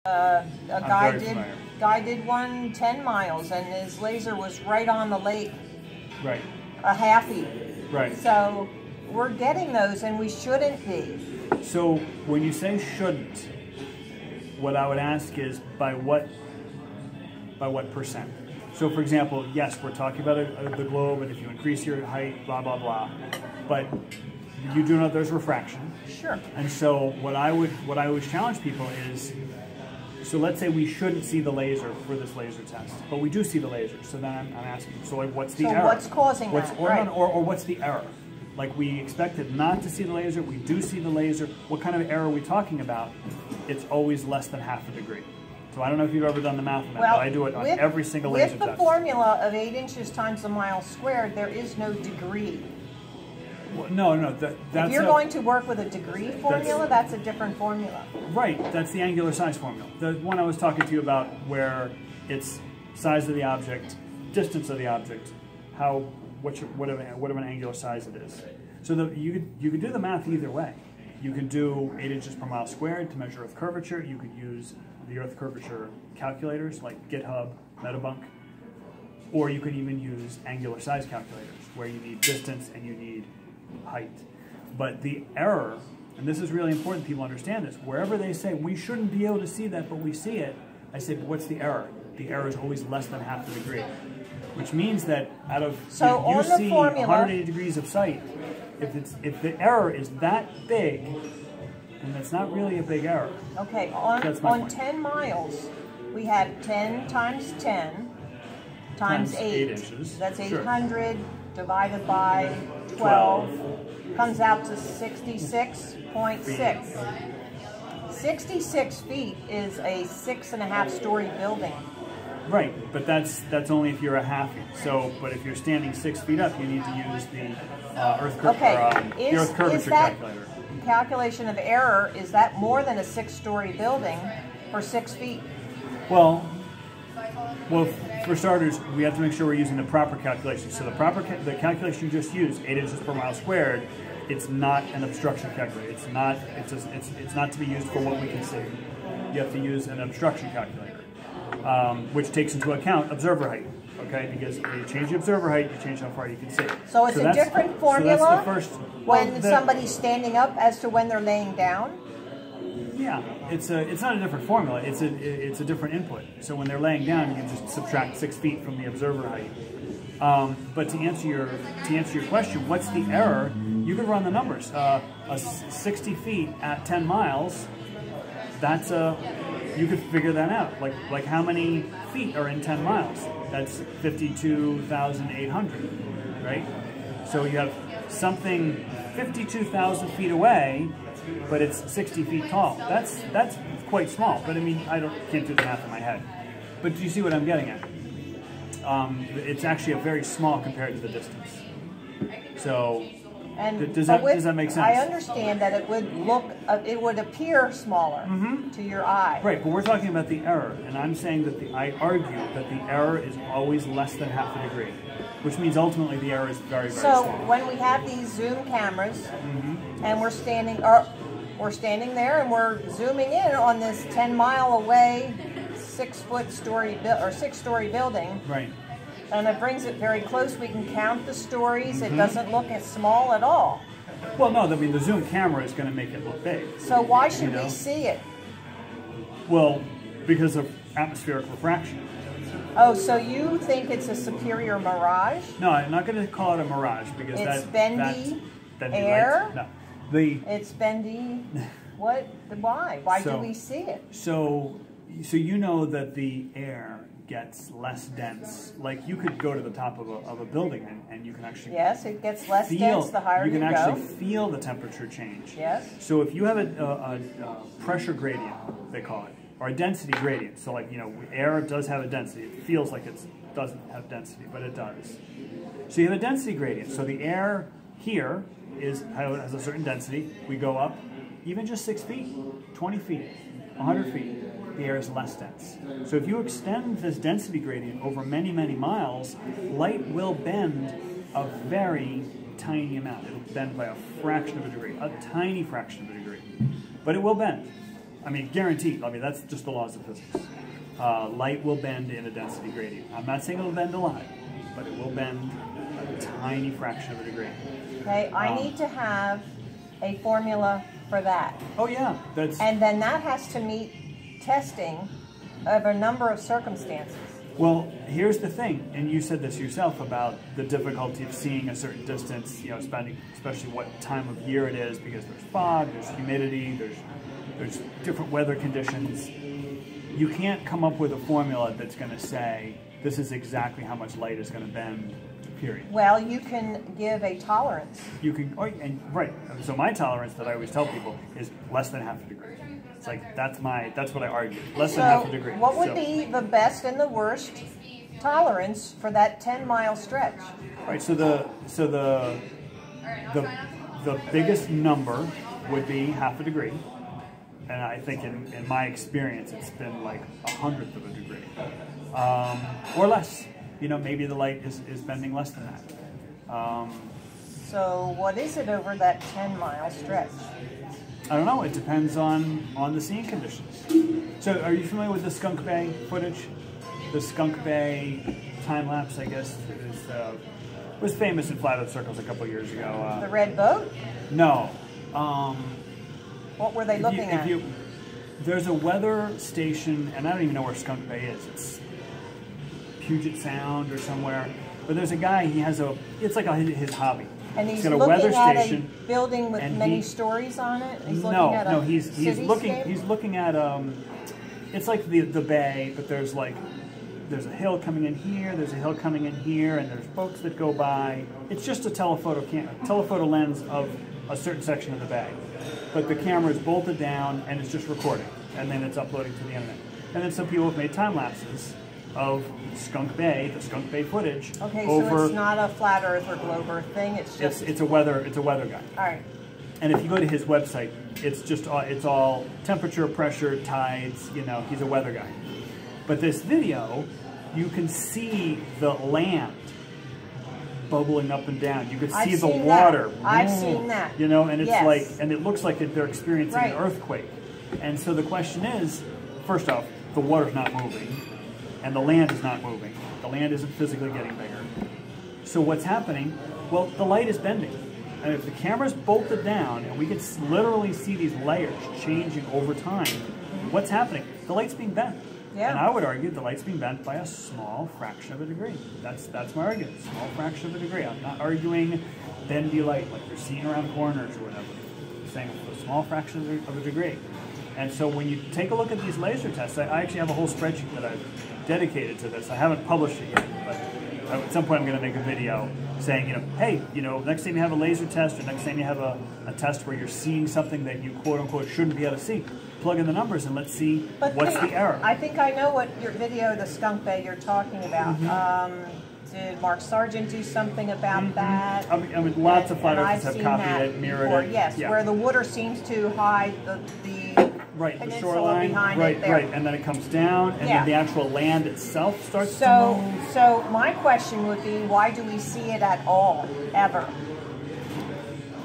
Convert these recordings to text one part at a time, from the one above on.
A guy did one 10 miles, and his laser was right on the lake. Right. A halfie. Right. So we're getting those, and we shouldn't be. So when you say shouldn't, what I would ask is by what percent? So for example, yes, we're talking about the globe, and if you increase your height, blah blah blah, but you do know there's refraction. Sure. And so what I always challenge people is, so let's say we shouldn't see the laser for this laser test, but we do see the laser. So then I'm asking, so like, what's the error? So what's causing that? Right. Or what's the error? Like, we expected not to see the laser, we do see the laser. What kind of error are we talking about? It's always less than half a degree. So I don't know if you've ever done the math on that, but I do it on every single laser test. With the formula of 8 inches times a mile squared, there is no degree. Well, no, that's if you're going to work with a degree formula, that's a different formula. Right, that's the angular size formula. The one I was talking to you about, where it's size of the object, distance of the object, whatever an angular size it is. So you could do the math either way. You could do 8 inches per mile squared to measure Earth curvature. You could use the Earth curvature calculators like GitHub, Metabunk, or you could even use angular size calculators where you need distance and you need height. But the error, and this is really important people understand this, wherever they say we shouldn't be able to see that but we see it, I say, but what's the error? The error is always less than half a degree, which means that out of, you see 180 degrees of sight, if the error is that big, and that's not really a big error. Okay, on 10 miles, we have 10 times 10 times 8 inches. That's 800 divided by 12 comes out to 66.6. 66 feet is a 6.5 story building. Right, but that's only if you're a halfie. So, but if you're standing 6 feet up, you need to use the Earth curvature calculator. Calculation of error, is that more than a 6-story building for 6 feet? Well, for starters, we have to make sure we're using the proper calculation. So the calculation you just used, 8 inches per mile squared, it's not an obstruction calculator. It's not to be used for what we can see. You have to use an obstruction calculator, which takes into account observer height. Okay, because when you change the observer height, you change how far you can see. So it's a different formula so that's the first, when somebody's standing up as to when they're laying down? Yeah, it's not a different formula. It's a different input. So when they're laying down, you just subtract 6 feet from the observer height. But to answer your question, what's the error? You could run the numbers. 60 feet at 10 miles. You could figure that out. Like how many feet are in 10 miles? That's 52,800, right? So you have something 52,000 feet away, but it's 60 feet tall. That's quite small. But I mean, can't do the math in my head. But do you see what I'm getting at? It's actually a very small compared to the distance. So does that make sense? I understand that it would appear smaller to your eye. Right, but we're talking about the error, and I'm saying that I argue that the error is always less than half a degree, which means ultimately the error is very, very small. So when we have these zoom cameras, and we're standing there and we're zooming in on this 10-mile away 6-story building. Right. And it brings it very close. We can count the stories. It doesn't look as small at all. Well, no, I mean, the zoom camera is going to make it look big. So why should we see it? Well, because of atmospheric refraction. Oh, so you think it's a superior mirage? No, I'm not going to call it a mirage because it's bendy air. No, it's bendy. What? Why? Why do we see it? So you know that the air gets less dense. Like, you could go to the top of a building and you can actually it gets less dense the higher you go. You can actually feel the temperature change. Yes. So if you have a pressure gradient, they call it, or a density gradient. So like, air does have a density. It feels like it doesn't have density, but it does. So you have a density gradient. So the air here has a certain density. We go up even just 6 feet, 20 feet, 100 feet. The air is less dense. So if you extend this density gradient over many, many miles, light will bend a very tiny amount. It'll bend by a fraction of a degree, a tiny fraction of a degree. But it will bend. I mean, guaranteed. I mean, that's just the laws of physics. Light will bend in a density gradient. I'm not saying it'll bend a lot, but it will bend a tiny fraction of a degree. Okay, I need to have a formula for that. Oh yeah, and then that has to meet testing of a number of circumstances. Well, here's the thing, and you said this yourself about the difficulty of seeing a certain distance, you know, especially what time of year it is, because there's fog, there's humidity, there's different weather conditions. You can't come up with a formula that's going to say this is exactly how much light is going to bend, period. Well, you can give a tolerance. You can, right. So my tolerance that I always tell people is less than half a degree. It's like, that's what I argue, less than half a degree. What would be the best and the worst tolerance for that 10-mile stretch? Right, so the biggest number would be half a degree. And I think in my experience, it's been like 1/100 of a degree, or less. You know, maybe the light is bending less than that. So what is it over that 10-mile stretch? I don't know. It depends on the seeing conditions. So are you familiar with the Skunk Bay footage? The Skunk Bay time lapse, I guess, was famous in flat Earth circles a couple of years ago. The red boat? No. What were they looking at? There's a weather station, and I don't even know where Skunk Bay is. It's Puget Sound or somewhere. But there's a guy, it's like his hobby. And he's got a looking weather at station, a building with many stories on it? He's looking at it's like the bay, but there's a hill coming in here, there's a hill coming in here, and there's boats that go by. It's just a telephoto lens of a certain section of the bay. But the camera is bolted down and it's just recording, and then it's uploading to the internet. And then some people have made time lapses of Skunk Bay, the Skunk Bay footage. Okay, so it's not a flat Earth or globe Earth thing. It's just it's a weather guy. All right. And if you go to his website, it's all temperature, pressure, tides. You know, he's a weather guy. But this video, you can see the land bubbling up and down. You can see the water. I've seen that. You know, and it's and it looks like they're experiencing an earthquake. And so the question is, first off, the water's not moving, and the land is not moving. The land isn't physically getting bigger. So what's happening? Well, the light is bending. And if the camera's bolted down, and we can literally see these layers changing over time, what's happening? The light's being bent. Yeah. And I would argue the light's being bent by a small fraction of a degree. That's my argument, small fraction of a degree. I'm not arguing bendy light like you're seeing around corners or whatever. I'm saying a small fraction of a degree. And so when you take a look at these laser tests, I actually have a whole spreadsheet that I've dedicated to this. I haven't published it yet, but at some point I'm going to make a video saying, hey, next time you have a laser test or next time you have a test where you're seeing something that you quote unquote shouldn't be able to see, plug in the numbers and let's see what's the error. I think I know what your video, the Skunk Bay, you're talking about. Did Mark Sargent do something about that? I mean, lots of flat earthers have copied it, mirrored it. Yes, where the water seems to hide the the shoreline, behind right, it there. right, and then it comes down, and then the actual land itself starts to move. So my question would be, why do we see it at all, ever?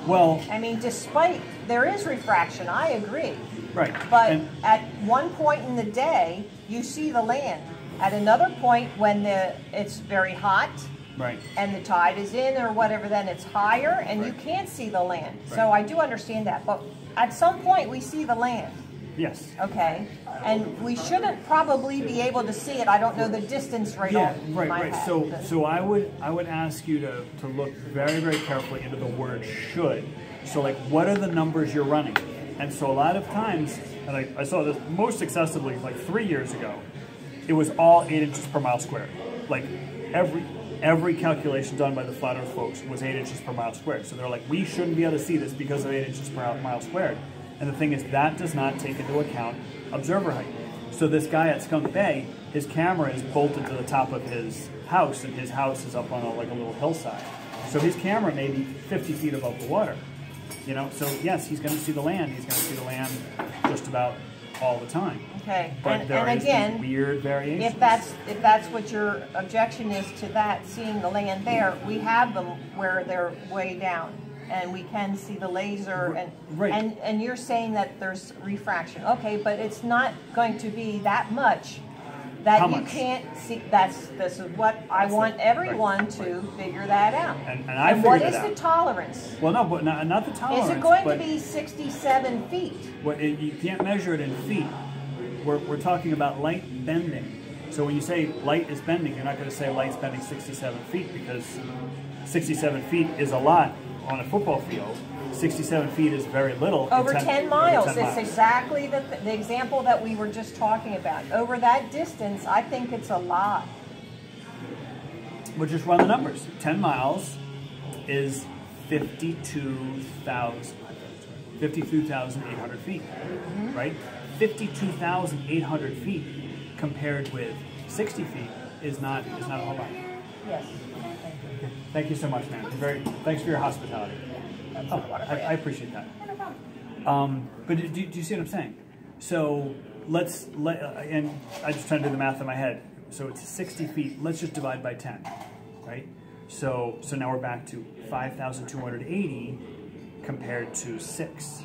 Well, I mean, there is refraction, I agree. Right. But at one point in the day, you see the land. At another point, when it's very hot, right, and the tide is in or whatever, then it's higher, and you can't see the land. Right. So I do understand that. But at some point, we see the land. Yes. Okay. And we shouldn't probably be able to see it. I don't know the distance right off my head. So I would ask you to look very, very carefully into the word should. So like, what are the numbers you're running? And so a lot of times, and I saw this most excessively like 3 years ago, it was all 8 inches per mile squared. Like every calculation done by the flat earth folks was 8 inches per mile squared. So they're like, we shouldn't be able to see this because of 8 inches per mile squared. And the thing is, that does not take into account observer height. So this guy at Skunk Bay, his camera is bolted to the top of his house, and his house is up on a little hillside. So his camera may be 50 feet above the water. So yes, he's going to see the land. He's going to see the land just about all the time. Okay, but and again, weird variations. If that's what your objection is to that, seeing the land there, we have them where they're way down. and we can see the laser, and Right. and you're saying that there's refraction. Okay, but it's not going to be that much that How you much? can't see. This is what I want everyone to figure that out. And I what figured is it out. the tolerance? Well, no, but not the tolerance. Is it going but to be 67 feet? you can't measure it in feet. We're talking about light bending. So when you say light is bending, you're not going to say light's bending 67 feet, because 67 feet is a lot on a football field. 67 feet is very little. Over 10 miles. Over 10 It's miles. exactly the example that we were just talking about. Over that distance, I think it's a lot. We'll just run the numbers. 10 miles is 52,800 feet, right? 52,800 feet compared with 60 feet is not a whole lot. Yes. Thank you so much, man. Thanks for your hospitality. That's Oh, what I appreciate that. No problem. But do you see what I'm saying? So and I just trying to do the math in my head. So it's 60 feet. Let's just divide by 10, right? So now we're back to 5,280 compared to 6,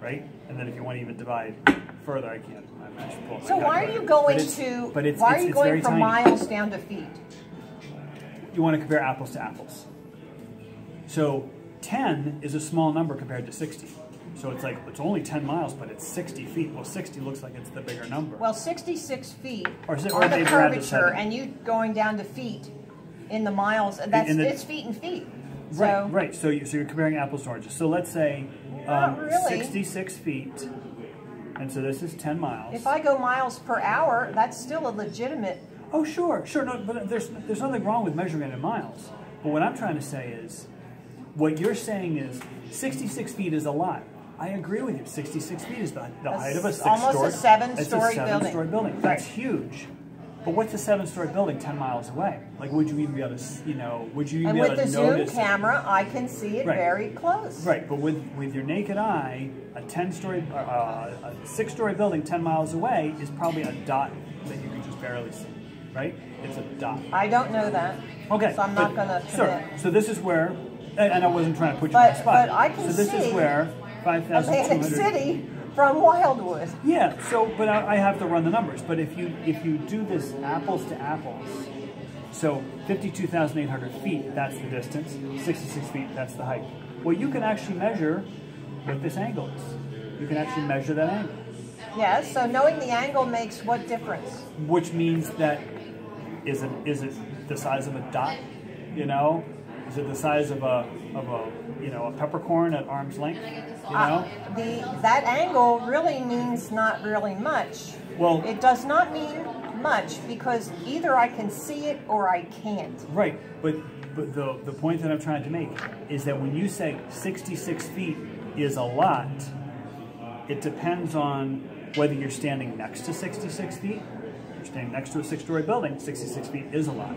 right? And then if you want to even divide further, I can't. I should pull up my So why are you calculator. going Why are you going from tiny. miles down to feet? You want to compare apples to apples. So 10 is a small number compared to 60. So it's like, it's only 10 miles, but it's 60 feet. Well, 60 looks like it's the bigger number. Well, 66 feet Or on they'd the rather curvature, 7. and you going down to feet in the miles. It's feet and feet. So, Right. So you're comparing apples to oranges. So let's say Not really. 66 feet, and so this is 10 miles. if I go miles per hour, that's still a legitimate. Oh, sure. No, but there's nothing wrong with measuring it in miles. But what I'm trying to say is, what you're saying is 66 feet is a lot. I agree with you. 66 feet is the height of a Almost a seven-story building. seven-story building. That's huge. But what's a 7-story building 10 miles away? Like, would you even be able to, would you even And be able with to the notice zoom camera, I can see it Right. very close. Right, but with your naked eye, a 6-story building 10 miles away is probably a dot that you can just barely see, right? It's a dot. I don't know that. Okay. So I'm not going to commit. So this is where, and I wasn't trying to put you on the spot. But I can so this see is where Atlantic 5,200. City from Wildwood. Yeah. So, but I have to run the numbers. But if you do this apples to apples, so 52,800 feet, that's the distance. 66 feet, that's the height. Well, you can actually measure what this angle is. You can actually measure that angle. Yes. So knowing the angle makes what difference? Which means that is it the size of a dot? Is it the size of a peppercorn at arm's length? That angle really means not really much. Well, it does not mean much, because either I can see it or I can't. Right, but the point that I'm trying to make is that when you say 66 feet is a lot, it depends on whether you're standing next to 66 feet. If you're standing next to a 6-story building, 66 feet is a lot.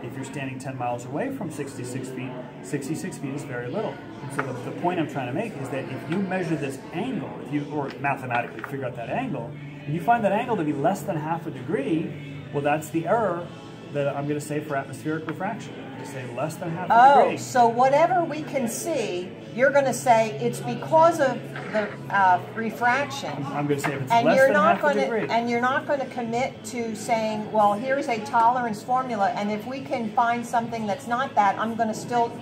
If you're standing 10 miles away from 66 feet, 66 feet is very little. And so the point I'm trying to make is that if you measure this angle, or mathematically figure out that angle, and you find that angle to be less than half a degree, well, that's the error that I'm going to say for atmospheric refraction. I'm going to say less than half a degree. Oh, so whatever we can see, you're going to say it's because of the refraction. I'm going to say if it's less than half a degree. And you're not going to commit to saying, well, here's a tolerance formula, and if we can find something that's not that, I'm going to still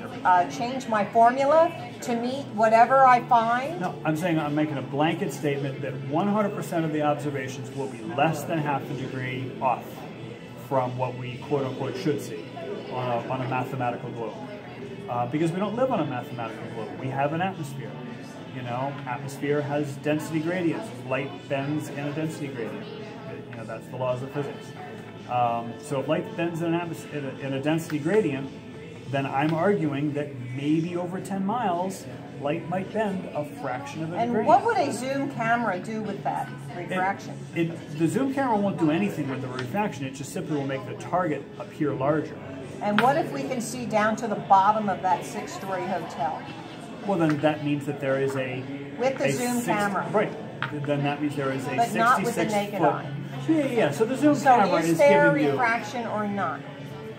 change my formula to meet whatever I find? No, I'm saying I'm making a blanket statement that 100% of the observations will be less than half a degree off from what we quote-unquote should see on a mathematical globe. Because we don't live on a mathematical globe. We have an atmosphere. Atmosphere has density gradients. Light bends in a density gradient. That's the laws of physics. So if light bends in a density gradient, then I'm arguing that maybe over 10 miles, light might bend a fraction of a degree. And what would a zoom camera do with that refraction? The zoom camera won't do anything with the refraction. It just simply will make the target appear larger. And what if we can see down to the bottom of that 6-story hotel? Well, then that means that there is with the zoom camera. Right. Then that means there is a 66 but not with the naked eye. Yeah. So the zoom camera is there giving you. refraction or not?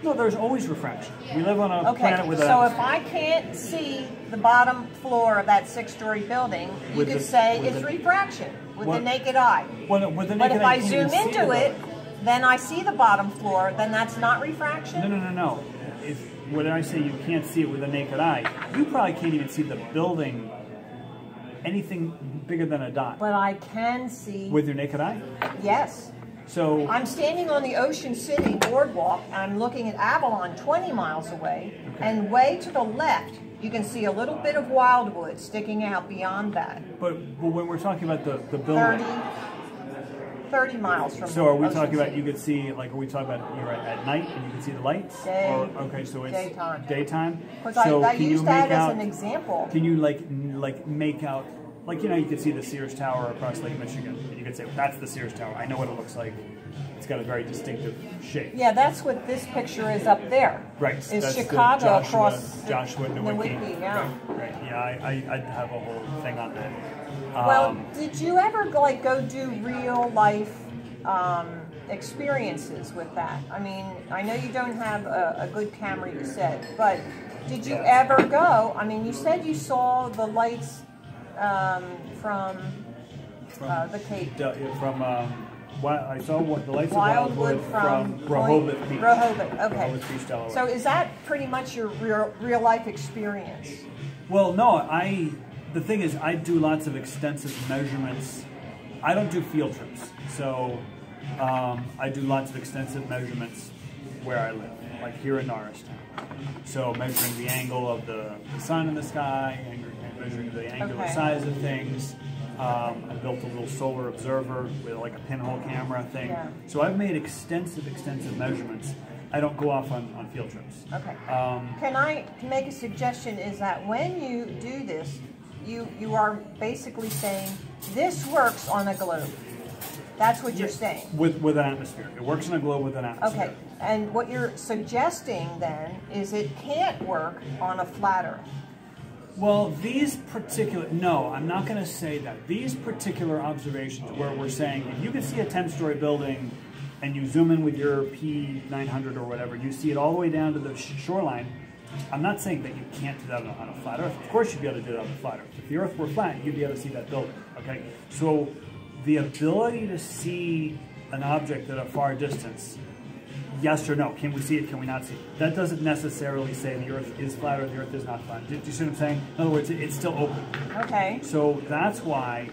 No, there's always refraction. We live on a planet with so if I can't see the bottom floor of that 6-story building, you could say it's refraction with the naked eye. With the naked but if I zoom into it, then I see the bottom floor, then that's not refraction? No. When I say you can't see it with the naked eye, you probably can't even see the building, anything bigger than a dot. But I can see... With your naked eye? Yes. So I'm standing on the Ocean City boardwalk, and I'm looking at Avalon 20 miles away, and way to the left, you can see a little bit of wildwood sticking out beyond that. But when we're talking about the building... 30 miles from So are we Ocean talking about, City. you could see, like, are we talking about you're at night and you can see the lights? Okay, so it's daytime. Because so I use that as an example. Can you like make out, like, you know, you could see the Sears Tower across Lake Michigan, and you could say, that's the Sears Tower. I know what it looks like. It's got a very distinctive shape. Yeah, that's what this picture is up there. Right. Is that's Chicago across Joshua Nowicki. Yeah. Right. Yeah, I'd have a whole thing on that. Well, did you ever like go do real life experiences with that? I mean, I know you don't have a good camera, you said, but did you ever go? I mean, you said you saw the lights from the Cape. I saw the lights Wildwood of Wildwood from Rehoboth Beach. Rehoboth, okay. Rehoboth Beach, Delaware. So is that pretty much your real life experience? Well, no, the thing is, I do lots of extensive measurements. I don't do field trips, so I do lots of extensive measurements where I live, like here in Norristown. So measuring the angle of the sun in the sky, and measuring the angular size of things. I built a little solar observer with like a pinhole camera thing. Yeah. So I've made extensive measurements. I don't go off on field trips. Okay. Can I make a suggestion? Is that when you do this, you are basically saying this works on a globe. That's what you're saying. With an atmosphere. It works on a globe with an atmosphere. Okay. And what you're suggesting then is it can't work on a flat Earth. Well, no, I'm not going to say that. These particular observations where we're saying if you can see a 10-story building and you zoom in with your P900 or whatever, you see it all the way down to the shoreline, I'm not saying that you can't do that on a flat Earth. Of course you'd be able to do that on a flat Earth. If the Earth were flat, you'd be able to see that building, okay? So the ability to see an object at a far distance, yes or no, can we see it, can we not see it? That doesn't necessarily say the Earth is flat or the Earth is not flat. Do you see what I'm saying? In other words, it's still open. Okay. So that's why,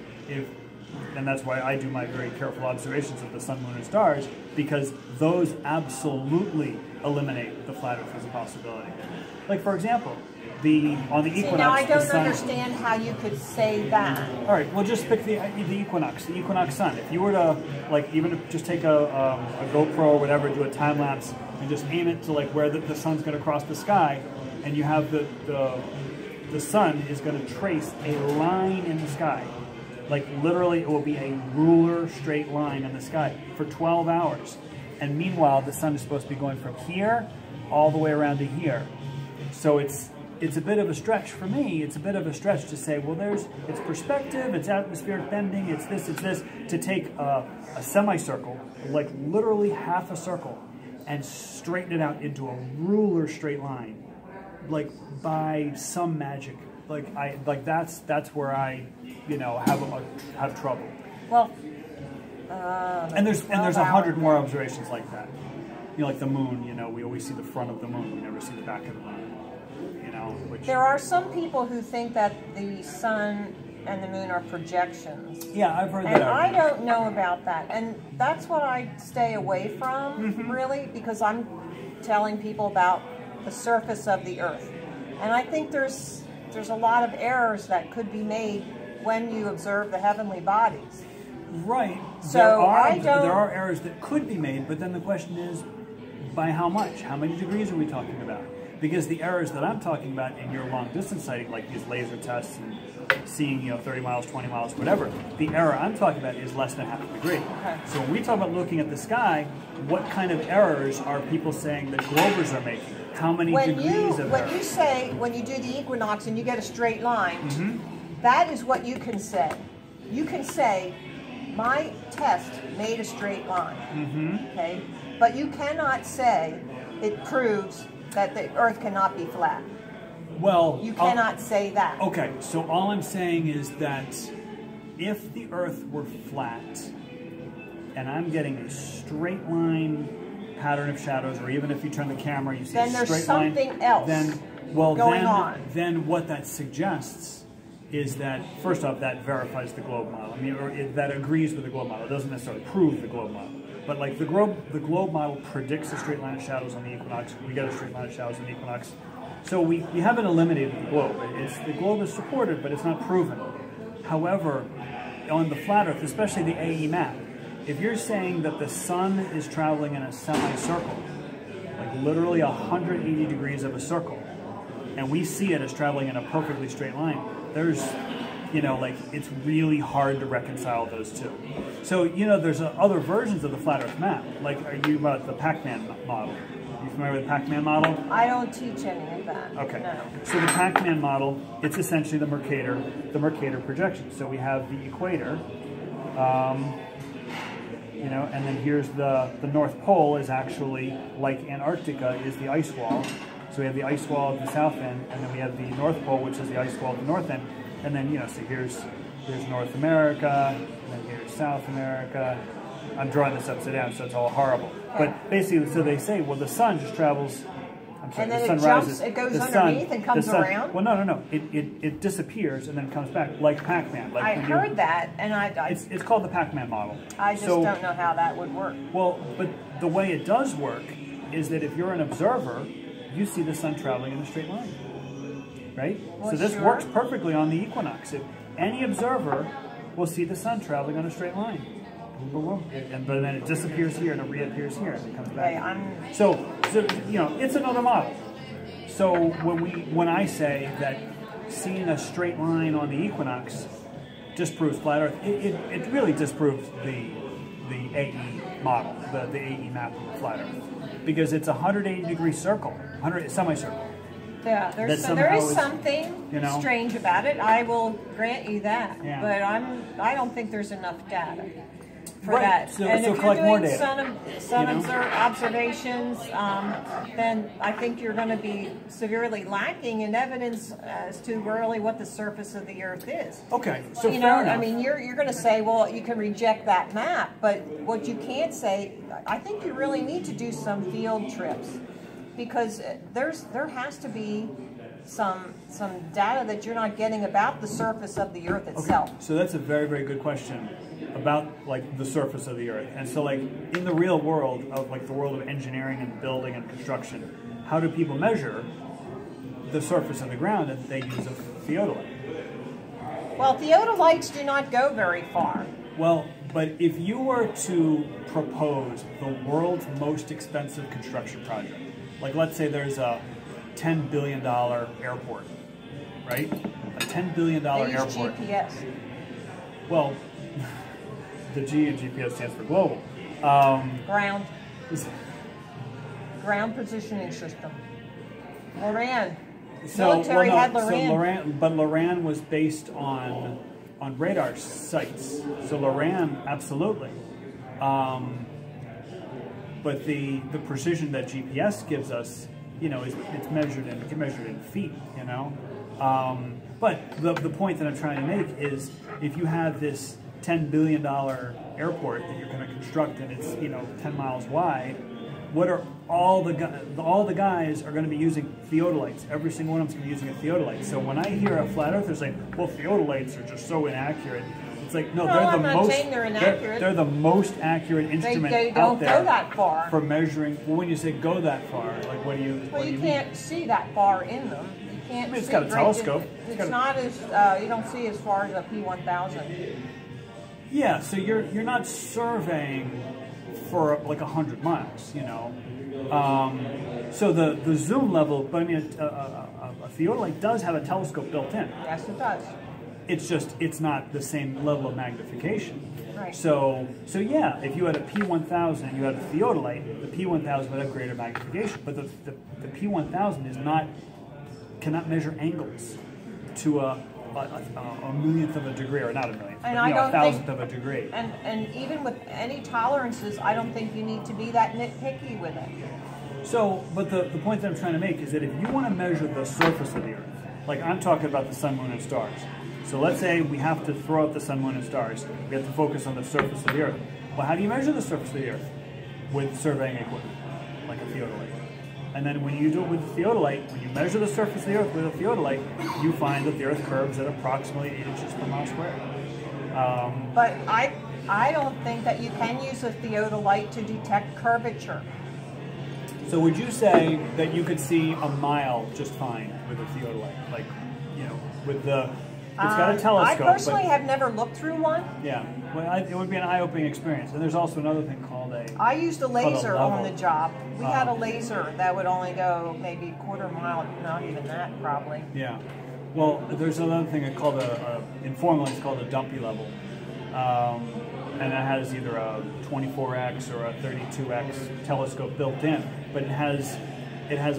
that's why I do my very careful observations of the sun, moon, and stars, because those absolutely eliminate the flat Earth as a possibility. Like, for example, on the equinox, now I don't understand how you could say that. All right, well, just pick the equinox sun. If you were to, like, even just take a GoPro or whatever, do a time lapse, and just aim it to like where the sun's going to cross the sky, and you have the sun is going to trace a line in the sky. Like, literally, it will be a ruler straight line in the sky for 12 hours. And meanwhile, the sun is supposed to be going from here all the way around to here. So it's a bit of a stretch for me. It's a bit of a stretch to say, well, it's perspective, it's atmospheric bending, it's this, to take a semicircle, like literally half a circle, and straighten it out into a ruler straight line, like by some magic. That's where I, have trouble. Well, and there's 100 more observations like that. Like the moon. We always see the front of the moon. We never see the back of the moon. There are some people who think that the sun and the moon are projections. Yeah, I've heard that. And I don't know about that. And that's what I stay away from, really, because I'm telling people about the surface of the Earth. And I think there's a lot of errors that could be made when you observe the heavenly bodies. Right. So there are errors that could be made, but then the question is, by how much? How many degrees are we talking about? Because the errors that I'm talking about in your long-distance sighting, like these laser tests and seeing, 30 miles, 20 miles, whatever, the error I'm talking about is less than half a degree. Okay. So when we talk about looking at the sky, what kind of errors are people saying that globers are making? How many degrees of error? When you do the equinox and you get a straight line, that is what you can say. You can say, my test made a straight line, okay? But you cannot say, it proves that the Earth cannot be flat. Well, you cannot say that. Okay, so all I'm saying is that if the Earth were flat, and I'm getting a straight line pattern of shadows, or even if you turn the camera, you see then a straight there's line. something else going on. Then what that suggests is that, first off, that verifies the globe model. I mean, that agrees with the globe model. It doesn't necessarily prove the globe model. But like the globe model predicts a straight line of shadows on the equinox. We get a straight line of shadows on the equinox. So we haven't eliminated the globe. The globe is supported, but it's not proven. However, on the flat Earth, especially the AE map, if you're saying that the sun is traveling in a semicircle, like literally 180 degrees of a circle, and we see it as traveling in a perfectly straight line, there's, like it's really hard to reconcile those two. So, there's other versions of the flat Earth map. Like, are you about the Pac-Man model? Are you familiar with the Pac-Man model? I don't teach any of that. Okay. No. So the Pac-Man model, it's essentially the Mercator projection. So we have the equator, and then here's the North Pole is actually, like Antarctica, is the ice wall. So we have the ice wall at the south end, and then we have the North Pole, which is the ice wall at the north end. And then, so here's North America, and then here's South America. I'm drawing this upside down, so it's all horrible. But basically, so they say, well, the sun just travels. I'm sorry, and then the sun it jumps, rises. it goes underneath and comes around? Well, no. It disappears and then comes back, like Pac-Man. Like I heard that, and it's called the Pac-Man model. I just don't know how that would work. Well, but the way it does work is that if you're an observer, you see the sun traveling in a straight line, right? Well, so this sure. works perfectly on the equinox. If any observer will see the sun traveling on a straight line. But then it disappears here and it reappears here and it comes back. Okay, so it's another model. So when I say that seeing a straight line on the equinox disproves flat Earth, it really disproves the AE model, the AE map of the flat Earth, because it's a 180-degree circle, semicircle. Yeah, there is something strange about it. I will grant you that, but I don't think there's enough data for that. So, and so if collect you're more doing data. sun observations, then I think you're going to be severely lacking in evidence as to really what the surface of the Earth is. Okay, so fair enough. I mean, you're going to say, well, you can reject that map, but what you can't say, I think you really need to do some field trips, because there has to be some data that you're not getting about the surface of the Earth itself. Okay. So that's a very, very good question about the surface of the Earth. And so in the real world of the world of engineering and building and construction, how do people measure the surface of the ground? And they use a theodolite. Well, theodolites do not go very far. Well, but if you were to propose the world's most expensive construction project, let's say there's a $10 billion airport, right? A $10 billion airport. GPS. Well, the G in GPS stands for global. Ground. Ground positioning system. Loran. Military had Loran. But Loran was based on radar sites. So Loran, absolutely. But the precision that GPS gives us, it's measured in feet, But the point that I'm trying to make is, if you have this $10 billion airport that you're going to construct and it's 10 miles wide, what are all the guys are going to be using theodolites? Every single one of them is going to be using a theodolite. So when I hear a flat earther say, well, theodolites are just so inaccurate, it's like, no, they're the most accurate instrument they out there. Go that far for measuring. Well, when you say go that far, what do you? Well, you can't see that far in them. You can't. It's got a telescope. It's not as you don't see as far as a P1000. Yeah, so you're not surveying for 100 miles, So the zoom level, but I mean, a theodolite does have a telescope built in. Yes, it does. It's not the same level of magnification. Right. So yeah, if you had a P1000 and you had a theodolite, the P1000 would have greater magnification, but the P1000 cannot measure angles to a millionth of a degree, or not a millionth, but a thousandth of a degree. And even with any tolerances, I don't think you need to be that nitpicky with it. So, but the point that I'm trying to make is that if you want to measure the surface of the Earth, like I'm talking about the sun, moon, and stars. So let's say we have to throw out the sun, moon, and stars. We have to focus on the surface of the Earth. Well, how do you measure the surface of the Earth? With surveying equipment, like a theodolite. And then when you do it with the theodolite, when you measure the surface of the Earth with a theodolite, you find that the Earth curves at approximately 8 inches per mile squared. But I don't think that you can use a theodolite to detect curvature. So would you say that you could see a mile just fine with a theodolite? Like, you know, with the, it's got a telescope. I personally have never looked through one. Yeah, well, it would be an eye-opening experience. And there's also another thing called I used a laser on the job. We had a laser that would only go maybe a quarter mile, not even that probably. Yeah. Well, there's another thing called in formula it's called a dumpy level. And that has either a 24x or a 32x telescope built in, but it has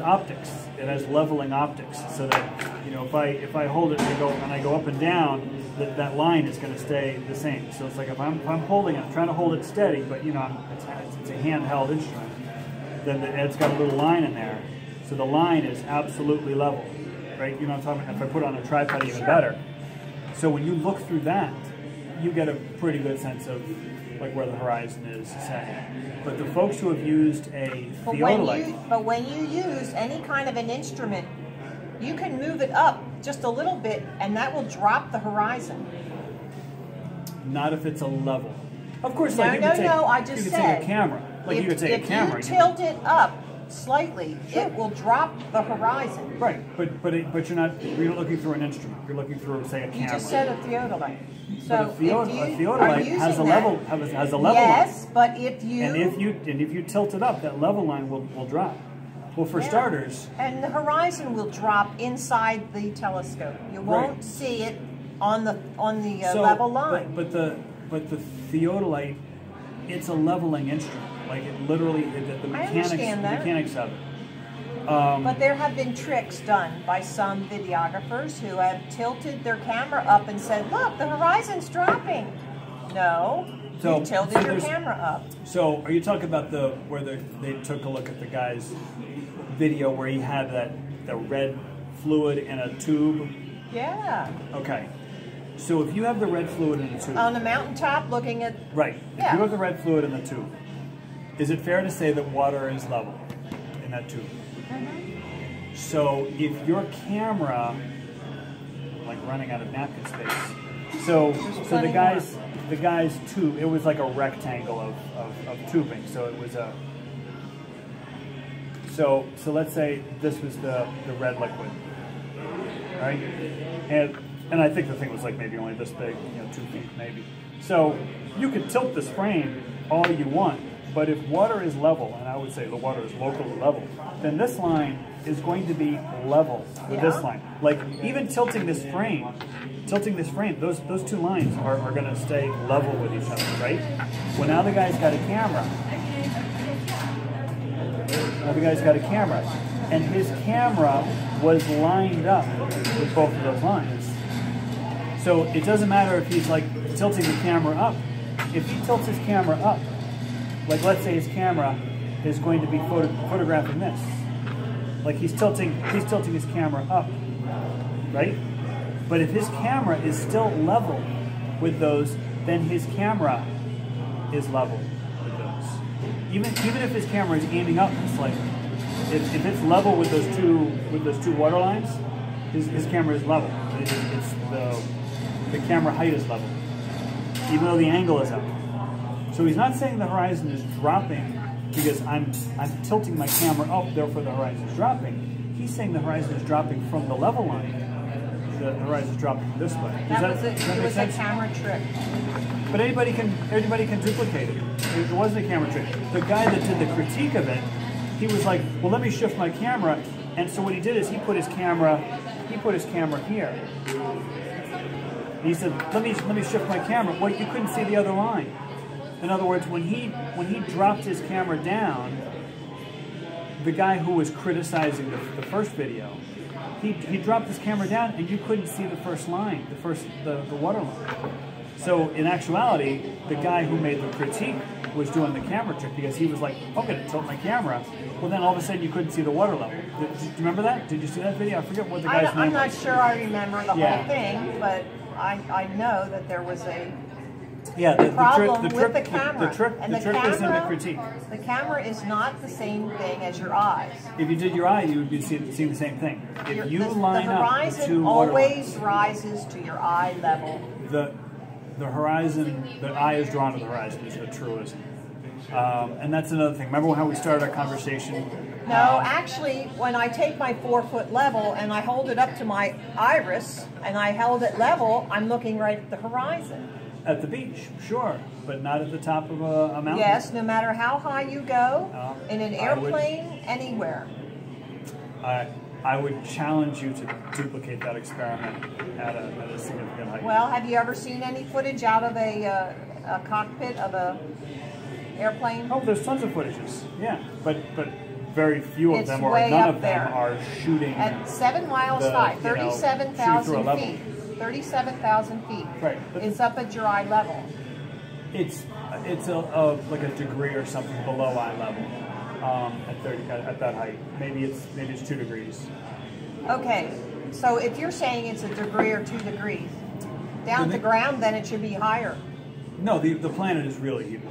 optics. It has leveling optics, so that, you know, if I hold it and I go up and down, that line is going to stay the same. So it's like if I'm holding it, I'm trying to hold it steady, but you know it's a handheld instrument. Then it's got a little line in there, so the line is absolutely level, right? You know what I'm talking about? If I put it on a tripod, even better. So when you look through that, you get a pretty good sense of like where the horizon is set. But the folks who have used a theodolite... But when you use any kind of an instrument, you can move it up just a little bit and that will drop the horizon. Not if it's a level. Of course, no, like no, you could take a camera. Like you could take a camera. If you tilt it up slightly, it will drop the horizon. Right, but you're not looking through an instrument. You're looking through, say, a camera. You just said a theodolite. So a theodolite has a level yes, line. but if you and if you tilt it up, that level line will drop. Well, for starters, and the horizon will drop inside the telescope. You won't see it on the level line. But the theodolite, it's a leveling instrument. Like it literally, the mechanics of it. But there have been tricks done by some videographers who have tilted their camera up and said, "Look, the horizon's dropping." No, you tilted your camera up. So, are you talking about where they took a look at the guy's video where he had the red fluid in a tube? Yeah. Okay. So if you have the red fluid in a tube on the mountaintop, looking at if you have the red fluid in the tube, is it fair to say that water is level in that tube? Mm-hmm. So if your camera, like running out of napkin space, so the guy's tube, it was like a rectangle of tubing. So it was a so let's say this was the red liquid, right? And I think the thing was like maybe only this big, 2 feet maybe. So you could tilt this frame all you want, but if water is level, and I would say the water is locally level, then this line is going to be level with this line. Like even tilting this frame, those two lines are going to stay level with each other, right? Well, now the guy's got a camera. And his camera was lined up with both of those lines. So it doesn't matter if he's like tilting the camera up. If he tilts his camera up, like let's say his camera is going to be photographing this. Like he's tilting his camera up, right? But if his camera is still level with those, then his camera is level with those. Even if his camera is aiming up slightly, if it's level with those two water lines, his camera is level. It's the camera height is level, even though the angle is up. So he's not saying the horizon is dropping because I'm tilting my camera up, therefore the horizon is dropping. He's saying the horizon is dropping from the level line. The horizon is dropping this way. It was a camera trick. But anybody can duplicate it. It wasn't a camera trick. The guy that did the critique of it, he was like, well, let me shift my camera. And so what he did is he put his camera here. He said, let me shift my camera. Well, you couldn't see the other line. In other words, when he dropped his camera down, the guy who was criticizing the first video, he dropped his camera down and you couldn't see the first line, the water line. So in actuality, the guy who made the critique was doing the camera trick because he was like, I'm going to tilt my camera. Well, then all of a sudden you couldn't see the water level. Do you remember that? Did you see that video? I forget what the guy's name was. I'm not sure I remember the whole thing, but I know that there was a problem with the camera. The trick is in the critique. The camera is not the same thing as your eyes. If you did your eye, you would be seeing the same thing. If you line the up the two horizon always rises to your eye level. The horizon, the eye is drawn to the horizon is the truism. And that's another thing. Remember how we started our conversation? No, actually, when I take my 4-foot level and I hold it up to my iris and I held it level, I'm looking right at the horizon. At the beach, sure, but not at the top of a mountain. Yes, no matter how high you go, in an airplane, anywhere. I would challenge you to duplicate that experiment at a significant height. Well, have you ever seen any footage out of a cockpit of a airplane? Oh, there's tons of footages, yeah, but very few of them, or none of them, are shooting at 7 miles high, 37,000 feet. 37,000 feet. Right. It's up at your eye level. It's like a degree or something below eye level at that height. Maybe it's 2 degrees. Okay, so if you're saying it's a degree or 2 degrees down at the ground, then it should be higher. No, the planet is really huge.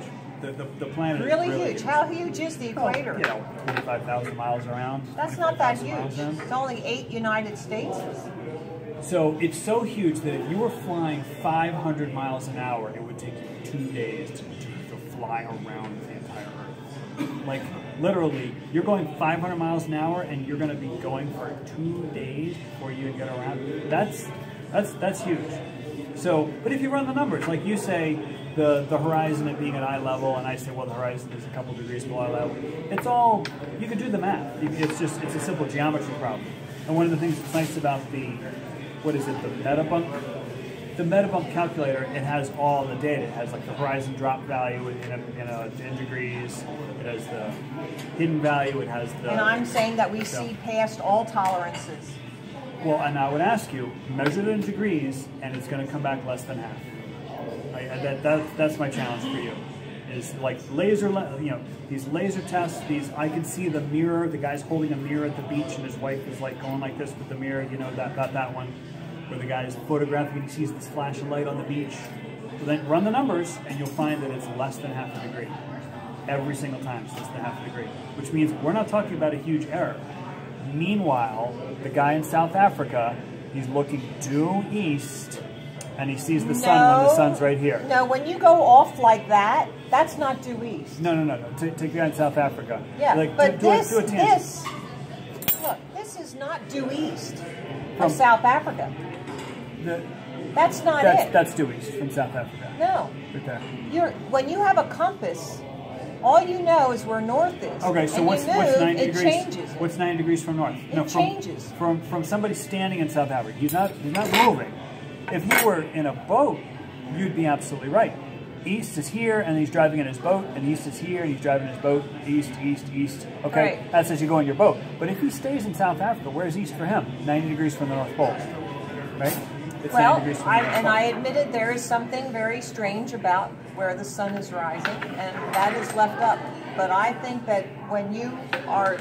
The planet really is really huge. How huge is the equator? 25,000 miles around. That's not that huge. It's only 8 United States. So it's so huge that if you were flying 500 miles an hour, it would take you 2 days to fly around the entire Earth. Like literally, you're going 500 miles an hour, and you're going to be going for 2 days before you get around. That's huge. So, but if you run the numbers, like you say, the horizon at being at eye level, and I say, well, the horizon is a couple degrees below eye level. It's all, you can do the math. It's a simple geometry problem. And one of the things that's nice about the metabunk? The metabunk calculator, it has all the data. It has like the horizon drop value in degrees. It has the hidden value. It has the... And I'm saying that we see past all tolerances. Well, and I would ask you, measure it in degrees, and it's going to come back less than half. That's my challenge for you. Is like these laser tests. I can see the mirror. The guy's holding a mirror at the beach, and his wife is like going like this with the mirror. You know that one, where the guy is photographing and he sees this flash of light on the beach. So then run the numbers, and you'll find that it's less than half a degree. Every single time, it's less than half a degree. Which means we're not talking about a huge error. Meanwhile, the guy in South Africa, he's looking due east, and he sees the sun when the sun's right here. No, when you go off like that, that's not due east. No. Take the guy in South Africa. Yeah, like, but do a look, this is not due east from South Africa. That's not it. That's due east from South Africa. No. Right there. When you have a compass, all you know is where north is. Okay, so and what's 90 degrees? It changes. What's 90 degrees from north? It changes. From somebody standing in South Africa. He's not moving. If he were in a boat, you'd be absolutely right. East is here, and he's driving in his boat, and east is here, and he's driving in his boat, east. Okay, right. That's as you go in your boat. But if he stays in South Africa, where's east for him? 90 degrees from the North Pole, right? It's 90 degrees from the North Pole. I admitted there is something very strange about where the sun is rising, and that is left up. But I think that when you are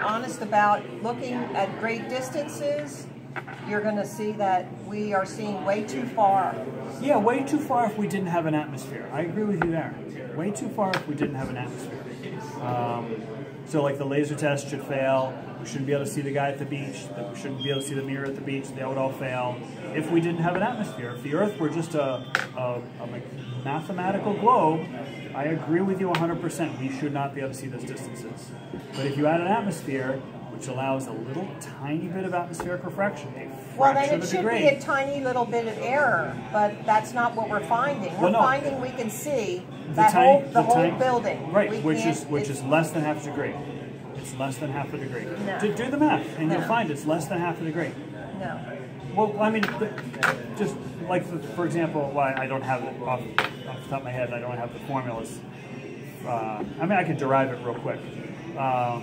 honest about looking at great distances, you're going to see that we are seeing way too far. Yeah, way too far if we didn't have an atmosphere. I agree with you there. Way too far if we didn't have an atmosphere. So like the laser test should fail. We shouldn't be able to see the guy at the beach. We shouldn't be able to see the mirror at the beach. They would all fail if we didn't have an atmosphere. If the Earth were just a mathematical globe, I agree with you 100%. We should not be able to see those distances. But if you add an atmosphere, which allows a little tiny bit of atmospheric refraction, well, then it should be a tiny little bit of error, but that's not what we're finding. We're finding we can see the whole building. Right, which is less than half a degree. It's less than half a degrey. No. Do the math, and you'll find it's less than half a degree. No. Well, I mean, just like, for example, why I don't have it off the top of my head, I don't have the formulas. I mean, I could derive it real quick. Well,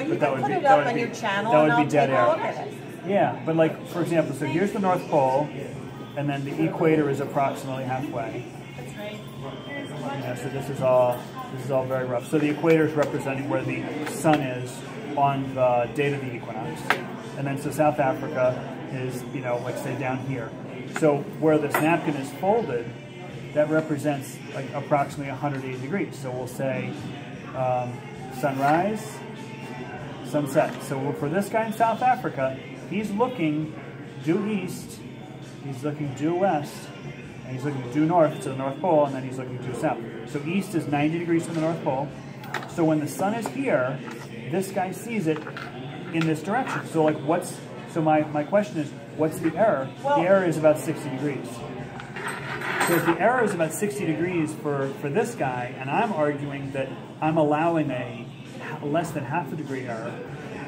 you can put it up on your channel, and I'll take a look at it. Yeah, but like, for example, so here's the North Pole, and then the equator is approximately halfway. So this is all very rough. So the equator is representing where the sun is on the date of the equinox, and then so South Africa is, you know, like say down here. So where this napkin is folded, that represents like approximately 180 degrees. So we'll say sunrise, sunset. So for this guy in South Africa, he's looking due east, he's looking due west, and he's looking due north to the North Pole, and then he's looking due south. So east is 90 degrees from the North Pole. So when the sun is here, this guy sees it in this direction. So like so my question is, what's the error? Well, the error is about 60 degrees. So if the error is about 60 degrees for this guy, and I'm arguing that I'm allowing a less than half a degree error,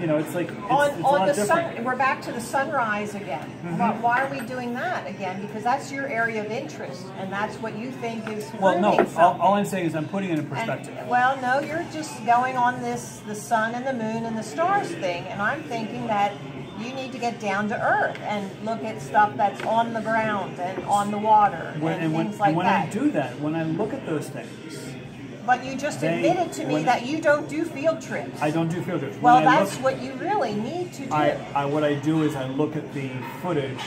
you know, it's like, it's a lot the different. sun, we're back to the sunrise again. Mm-hmm. Why are we doing that again? Because that's your area of interest, and that's what you think is Well, no, something. all I'm saying is I'm putting it in perspective. Well, no, you're just going on the sun and the moon and the stars thing, and I'm thinking that you need to get down to earth and look at stuff that's on the ground and on the water and things like that. When I do that, when I look at those things... But you just admitted to me that you don't do field trips. I don't do field trips. Well, that's what you really need to do. What I do is I look at the footage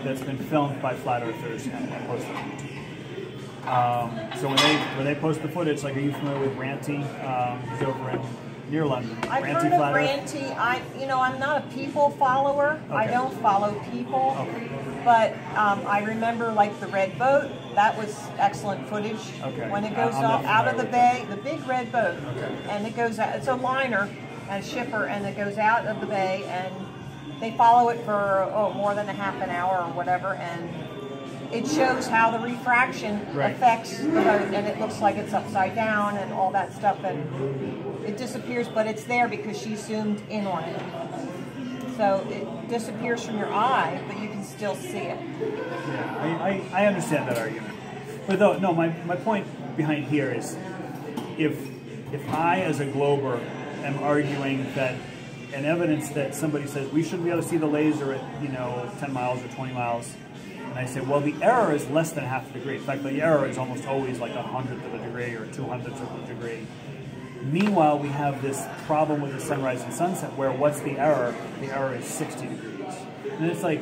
that's been filmed by flat earthers and I post it on YouTube. So when they post the footage, like, are you familiar with Ranty? He's over near London. I've heard of Ranty. I'm not a people follower. Okay. I don't follow people. Okay. But I remember, like, the red boat. That was excellent footage. Okay. When it goes out of the bay, the big red boat, and it goes out. It's a liner and a shipper, and it goes out of the bay, and they follow it for more than a half an hour or whatever, and it shows how the refraction affects the boat, and it looks like it's upside down and all that stuff, and it disappears, but it's there because she zoomed in on it. So it disappears from your eye, but you can still see it. Yeah, I understand that argument. But no, my point behind here is if I, as a glober, am arguing that an evidence that somebody says we shouldn't be able to see the laser at 10 miles or 20 miles, and I say, well, the error is less than half a degree. In fact, the error is almost always like 1/100th of a degree or 2/100ths of a degree. Meanwhile, we have this problem with the sunrise and sunset where what's the error? The error is 60 degrees. And it's like,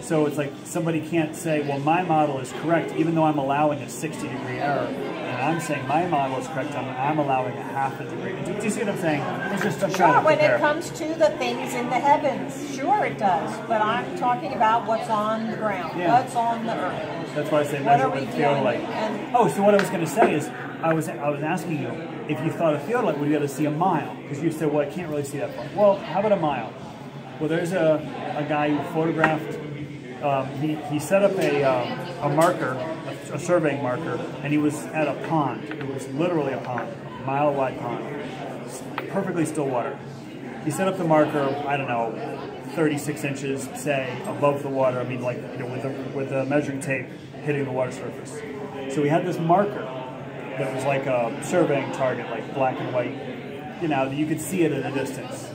so it's like somebody can't say, well, my model is correct, even though I'm allowing a 60-degree error. And I'm saying my model is correct, I'm allowing a half a degree. Do you see what I'm saying? It's just sure, when it comes to the things in the heavens, sure it does. But I'm talking about what's on the ground, what's on the earth. That's why I say measure with theodolite. So what I was going to say is, I was asking you if you thought a theodolite would be able to see a mile, because you said, well, I can't really see that far. Well, how about a mile? Well, there's a guy who photographed. He set up a marker, a surveying marker, and he was at a pond. It was literally a pond, a mile-wide pond, perfectly still water. He set up the marker, I don't know, 36 inches, say, above the water. I mean, like, with the measuring tape hitting the water surface. So he had this marker that was like a surveying target, like black and white. You could see it at a distance.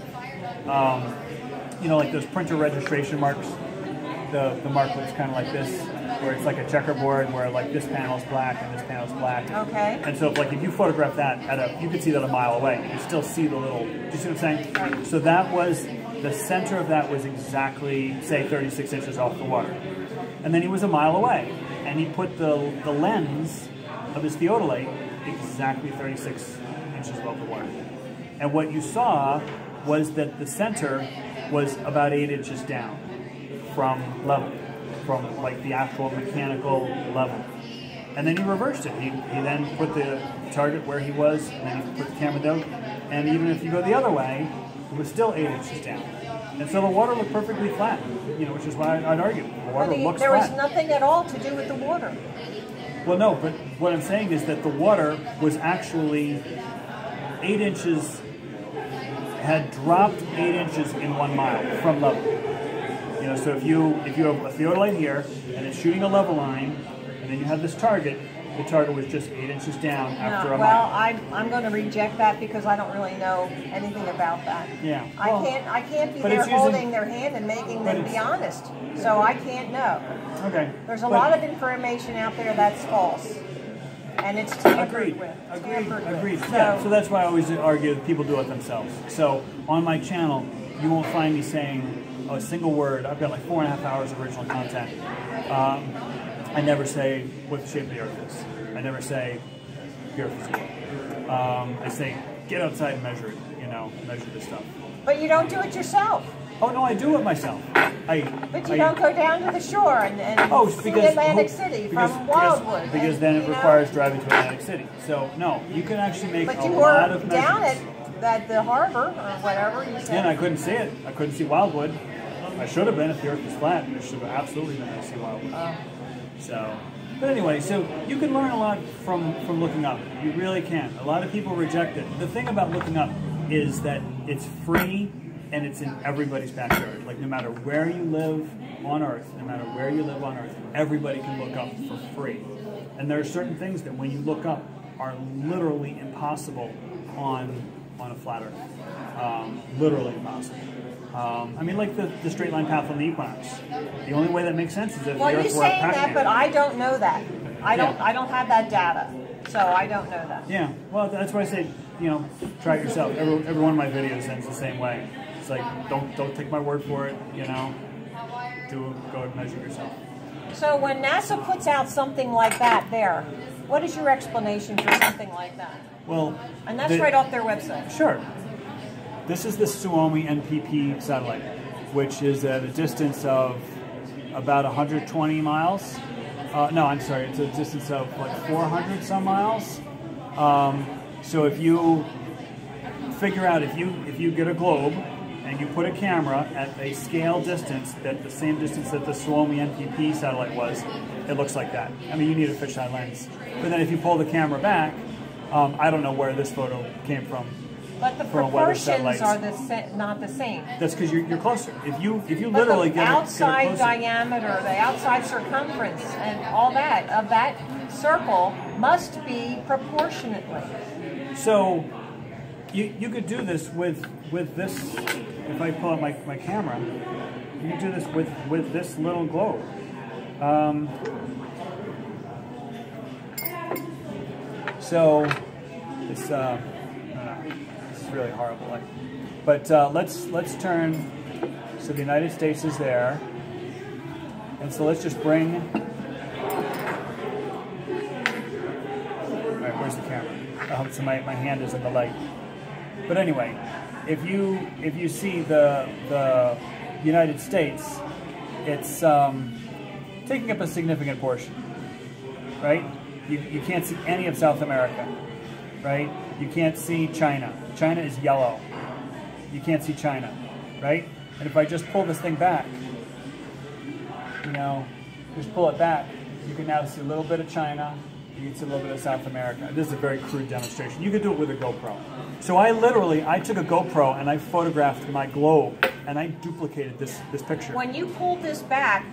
Like those printer registration marks. The mark looks kind of like this, where it's like a checkerboard, where like this panel is black and this panel is black. Okay. And so, if you photograph that you could see that a mile away. You still see the little. Do you see what I'm saying? Right. So that was the center of that was exactly, say, 36 inches off the water, and then he was a mile away, and he put the lens of his theodolite exactly 36 inches above the water. And what you saw was that the center was about 8 inches down from level, from like the actual mechanical level. And then he reversed it. He then put the target where he was, and then he put the camera down. And even if you go the other way, it was still 8 inches down. And so the water looked perfectly flat, which is why I'd argue. The water looks there flat. was nothing at all to do with the water. Well, no, but what I'm saying is that the water was actually 8 inches, had dropped 8 inches in 1 mile from level. So if you have a theodolite here, and it's shooting a level line, and then you have this target, the target was just 8 inches down after a mile. Well, I'm going to reject that because I don't really know anything about that. Yeah. I can't be there holding their hand and making them be honest. So I can't know. Okay. There's a lot of information out there that's false. and it's tampered Agreed. with. Agreed. Yeah. So that's why I always argue that people do it themselves. So on my channel, you won't find me saying a single word. I've got like 4.5 hours of original content. I never say what the shape of the Earth is. I never say the Earth is equal. I say get outside and measure it. You know, measure this stuff. But you don't do it yourself. Oh no, I do it myself. But you don't go down to the shore and see Atlantic City from Wildwood. Because then it requires driving to Atlantic City. So no, you can actually make a lot of measurements. But you were down at the harbor or whatever you said. Yeah, and I couldn't see it. I couldn't see Wildwood. I should have been if the Earth was flat. I should have absolutely been able to see Wildwood. So, but anyway, so you can learn a lot from looking up. You really can. A lot of people reject it. The thing about looking up is that it's free. And it's in everybody's backyard. Like no matter where you live on Earth, everybody can look up for free. And there are certain things that when you look up are literally impossible on a flat Earth. Literally impossible. I mean, like the straight line path on the equinox. The only way that makes sense is if the Earth were you're saying that, but I don't know that. I don't have that data, so I don't know that. Yeah. Well, that's why I say, you know, try it yourself. Every one of my videos ends the same way. It's like, don't take my word for it, you know. Go and measure yourself. So when NASA puts out something like that there, what is your explanation for something like that? Well, and that's right off their website. Sure. This is the Suomi NPP satellite, which is at a distance of about 120 miles. No, I'm sorry, it's a distance of like 400 some miles. So if you figure out, if you get a globe and you put a camera at a scale distance, that the same distance that the Suomi NPP satellite was, it looks like that. I mean, you need a fisheye lens. But then if you pull the camera back, I don't know where this photo came from. But the proportions are not the same. That's because you're closer. If you literally get the outside diameter, the outside circumference, and all that of that circle must be proportionately. So you could do this with this. If I pull out my camera, you can do this with this little globe. So it's really horrible. But let's turn. So the United States is there, and so let's just bring. All right, where's the camera? So my hand is in the light. But anyway, if you see the United States, it's taking up a significant portion, right? You can't see any of South America, right? You can't see China. China is yellow. You can't see China, right? And if I just pull this thing back, you know, just pull it back, you can now see a little bit of China. You can see a little bit of South America. This is a very crude demonstration. You could do it with a GoPro. So I took a GoPro and I photographed my globe and I duplicated this picture. When you pulled this back,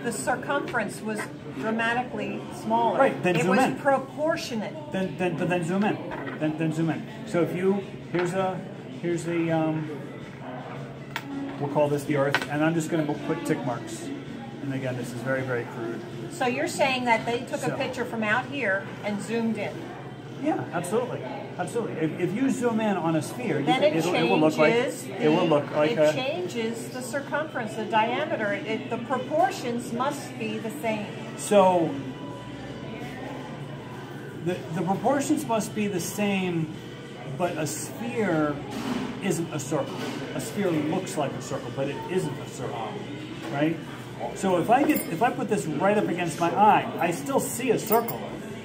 the circumference was dramatically smaller. Right, then zoom in. It was proportionate. Then zoom in. Then zoom in. So if you, here's the we'll call this the Earth, and I'm just going to put tick marks. And again, this is very, very crude. So you're saying that they took a picture from out here and zoomed in? Yeah, absolutely, absolutely. If you zoom in on a sphere, then it will look like it changes the circumference, the diameter. The proportions must be the same. So the proportions must be the same, but a sphere isn't a circle. A sphere looks like a circle, but it isn't a circle, right? So if I put this right up against my eye, I still see a circle.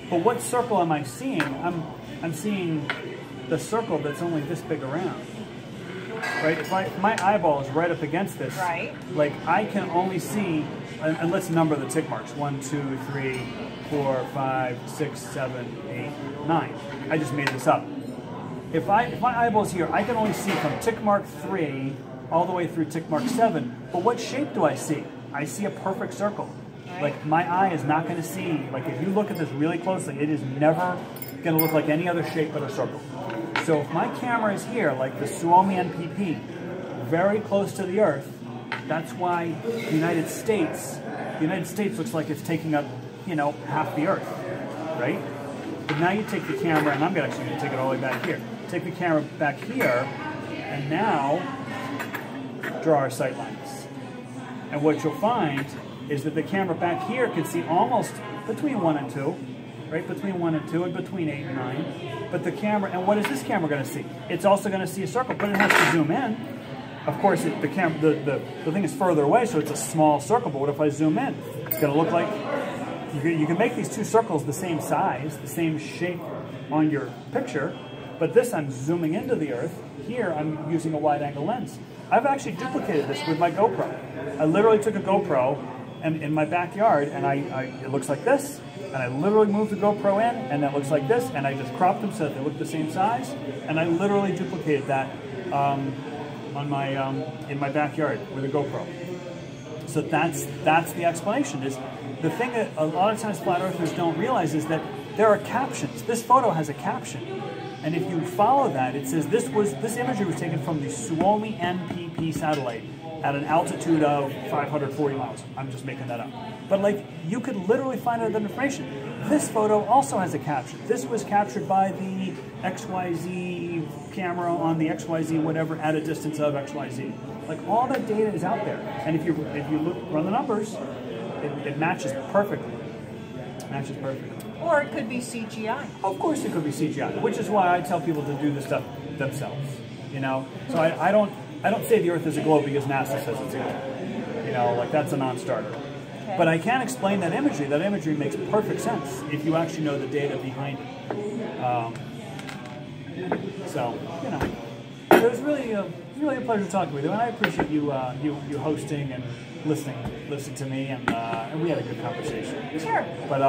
But what circle am I seeing? I'm seeing the circle that's only this big around. Right? If my eyeball is right up against this, right, like I can only see, and let's number the tick marks. 1, 2, 3, 4, 5, 6, 7, 8, 9. I just made this up. If my eyeball's here, I can only see from tick mark 3 all the way through tick mark 7. But what shape do I see? I see a perfect circle. Like my eye is not going to see, like if you look at this really closely, it is never going to look like any other shape but a circle. So if my camera is here, like the Suomi NPP, very close to the Earth, that's why the United States looks like it's taking up, you know, half the Earth, right? But now you take the camera, and I'm actually going to take it all the way back here. Take the camera back here, and now draw our sight lines. And what you'll find is that the camera back here can see almost between 1 and 2, right? Between 1 and 2 and between 8 and 9. But the camera, and what is this camera going to see? It's also going to see a circle, but it has to zoom in. Of course, the thing is further away, so it's a small circle, but what if I zoom in? It's going to look like, you can make these two circles the same size, the same shape on your picture, but this I'm zooming into the Earth. Here I'm using a wide-angle lens. I've actually duplicated this with my GoPro. I literally took a GoPro and in my backyard, and it looks like this, and I literally moved the GoPro in, and that looks like this, and I just cropped them so that they look the same size, and I literally duplicated that on my in my backyard with a GoPro. So that's the explanation. Is the thing that a lot of times flat earthers don't realize is that there are captions. This photo has a caption, and if you follow that, it says this imagery was taken from the Suomi NPP satellite at an altitude of 540 miles. I'm just making that up. But like, you could literally find out that information. This photo also has a caption. This was captured by the XYZ camera on the XYZ whatever at a distance of XYZ. Like, all that data is out there. And if you run the numbers, it matches perfectly. It matches perfectly. Or it could be CGI. Of course it could be CGI, which is why I tell people to do the stuff themselves. You know? So I don't say the Earth is a globe because NASA says it's a globe. You know, like, that's a non-starter. Okay. But I can explain that imagery. That imagery makes perfect sense if you actually know the data behind it. So, you know, it was really a pleasure talking with you, and I appreciate you hosting and listening to me, and we had a good conversation. Sure. But